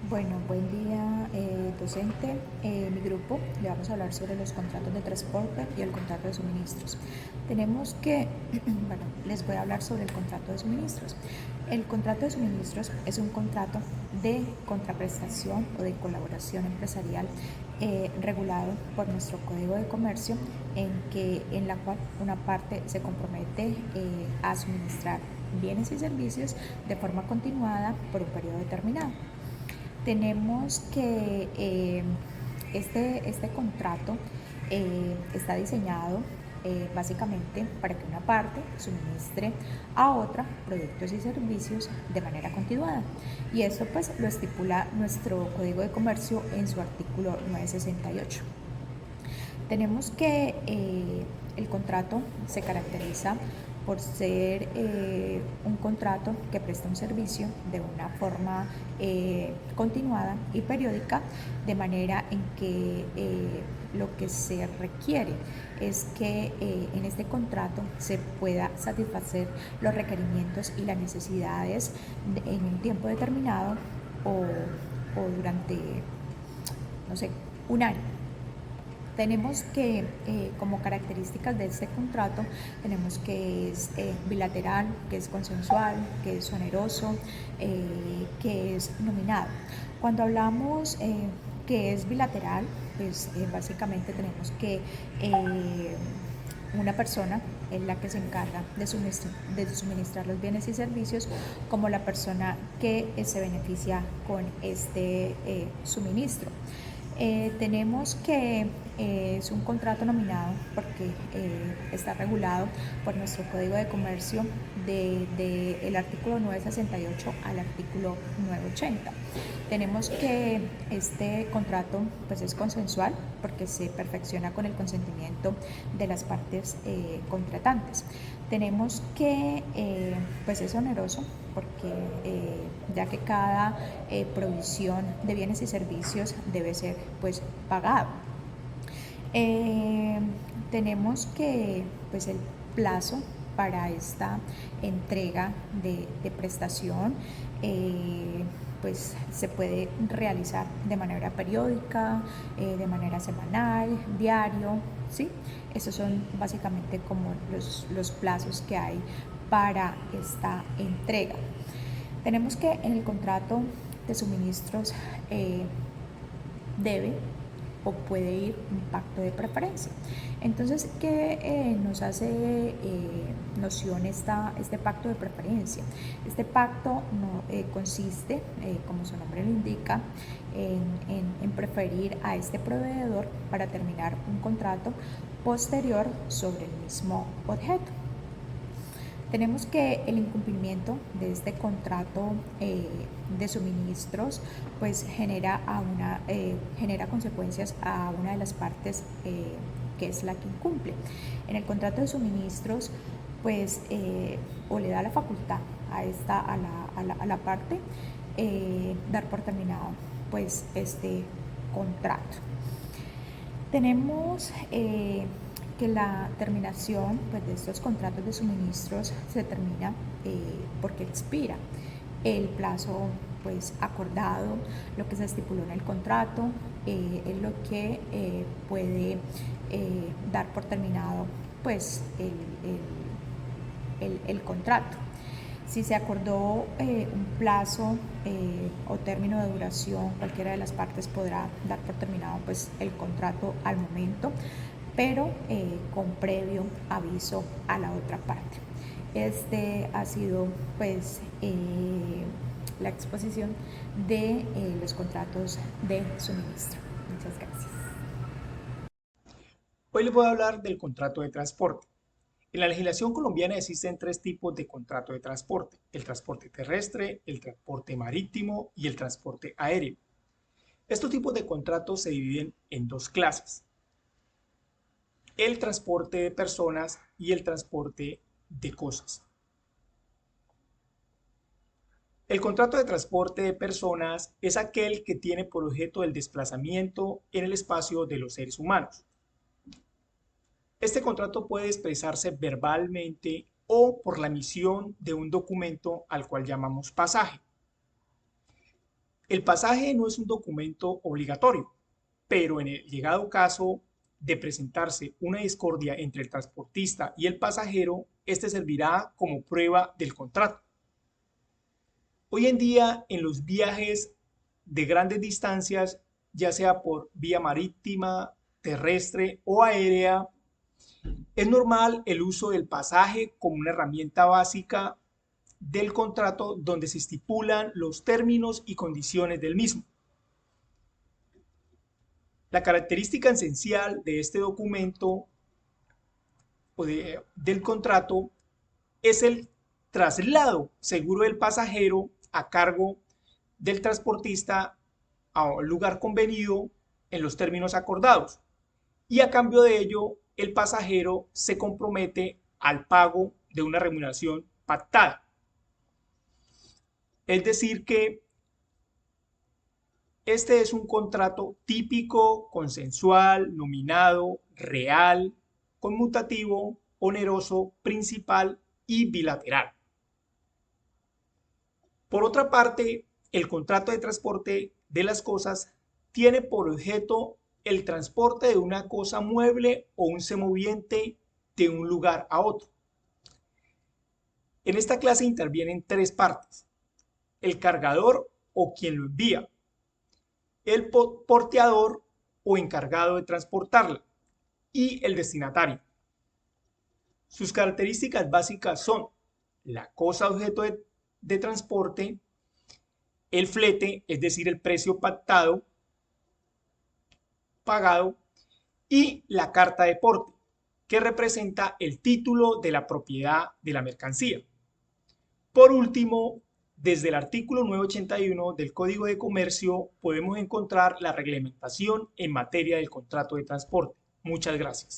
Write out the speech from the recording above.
Bueno, buen día, docente. Mi grupo le vamos a hablar sobre los contratos de transporte y el contrato de suministros. Tenemos que, bueno, les voy a hablar sobre el contrato de suministros. El contrato de suministros es un contrato de contraprestación o de colaboración empresarial regulado por nuestro Código de Comercio, en la cual una parte se compromete a suministrar bienes y servicios de forma continuada por un periodo determinado. Tenemos que este contrato está diseñado básicamente para que una parte suministre a otra productos y servicios de manera continuada. Y esto pues lo estipula nuestro Código de Comercio en su artículo 968. Tenemos que el contrato se caracteriza por ser un contrato que presta un servicio de una forma continuada y periódica, de manera en que lo que se requiere es que en este contrato se pueda satisfacer los requerimientos y las necesidades en un tiempo determinado o durante, no sé, un año. Tenemos que, como características de este contrato, tenemos que es bilateral, que es consensual, que es oneroso, que es nominado. Cuando hablamos que es bilateral, pues básicamente tenemos que una persona es la que se encarga de suministrar los bienes y servicios, como la persona que se beneficia con este suministro. Tenemos que es un contrato nominado porque está regulado por nuestro Código de Comercio del artículo 968 al artículo 980. Tenemos que este contrato pues es consensual porque se perfecciona con el consentimiento de las partes contratantes. Tenemos que pues es oneroso porque ya que cada provisión de bienes y servicios debe ser pues pagado. Eh, Tenemos que pues el plazo para esta entrega de prestación pues se puede realizar de manera periódica, de manera semanal, diario, ¿sí? Esos son básicamente como los plazos que hay para esta entrega. Tenemos que en el contrato de suministros debe o puede ir un pacto de preferencia. Entonces, ¿qué nos hace noción este pacto de preferencia? Este pacto no, consiste, como su nombre lo indica, en preferir a este proveedor para terminar un contrato posterior sobre el mismo objeto. Tenemos que el incumplimiento de este contrato de suministros pues genera consecuencias a una de las partes que es la que incumple. En el contrato de suministros pues o le da la facultad a la parte dar por terminado pues este contrato. Tenemos que la terminación pues, de estos contratos de suministros se termina porque expira el plazo pues, acordado, lo que se estipuló en el contrato, es lo que puede dar por terminado pues, el contrato. Si se acordó un plazo o término de duración, cualquiera de las partes podrá dar por terminado pues, el contrato al momento, pero con previo aviso a la otra parte. Este ha sido pues la exposición de los contratos de suministro. Muchas gracias. Hoy les voy a hablar del contrato de transporte. En la legislación colombiana existen tres tipos de contrato de transporte: el transporte terrestre, el transporte marítimo y el transporte aéreo. Estos tipos de contratos se dividen en dos clases: el transporte de personas y el transporte de cosas. El contrato de transporte de personas es aquel que tiene por objeto el desplazamiento en el espacio de los seres humanos. Este contrato puede expresarse verbalmente o por la emisión de un documento al cual llamamos pasaje. El pasaje no es un documento obligatorio, pero en el llegado caso de presentarse una discordia entre el transportista y el pasajero, este servirá como prueba del contrato. Hoy en día, en los viajes de grandes distancias, ya sea por vía marítima, terrestre o aérea, es normal el uso del pasaje como una herramienta básica del contrato donde se estipulan los términos y condiciones del mismo. La característica esencial de este documento o del contrato es el traslado seguro del pasajero a cargo del transportista a un lugar convenido en los términos acordados. Y a cambio de ello, el pasajero se compromete al pago de una remuneración pactada. Es decir que este es un contrato típico, consensual, nominado, real, conmutativo, oneroso, principal y bilateral. Por otra parte, el contrato de transporte de las cosas tiene por objeto el transporte de una cosa mueble o un semoviente de un lugar a otro. En esta clase intervienen tres partes: el cargador o quien lo envía, el porteador o encargado de transportarla y el destinatario. Sus características básicas son la cosa objeto de transporte, el flete, es decir, el precio pactado, pagado, y la carta de porte, que representa el título de la propiedad de la mercancía. Por último, desde el artículo 981 del Código de Comercio podemos encontrar la reglamentación en materia del contrato de transporte. Muchas gracias.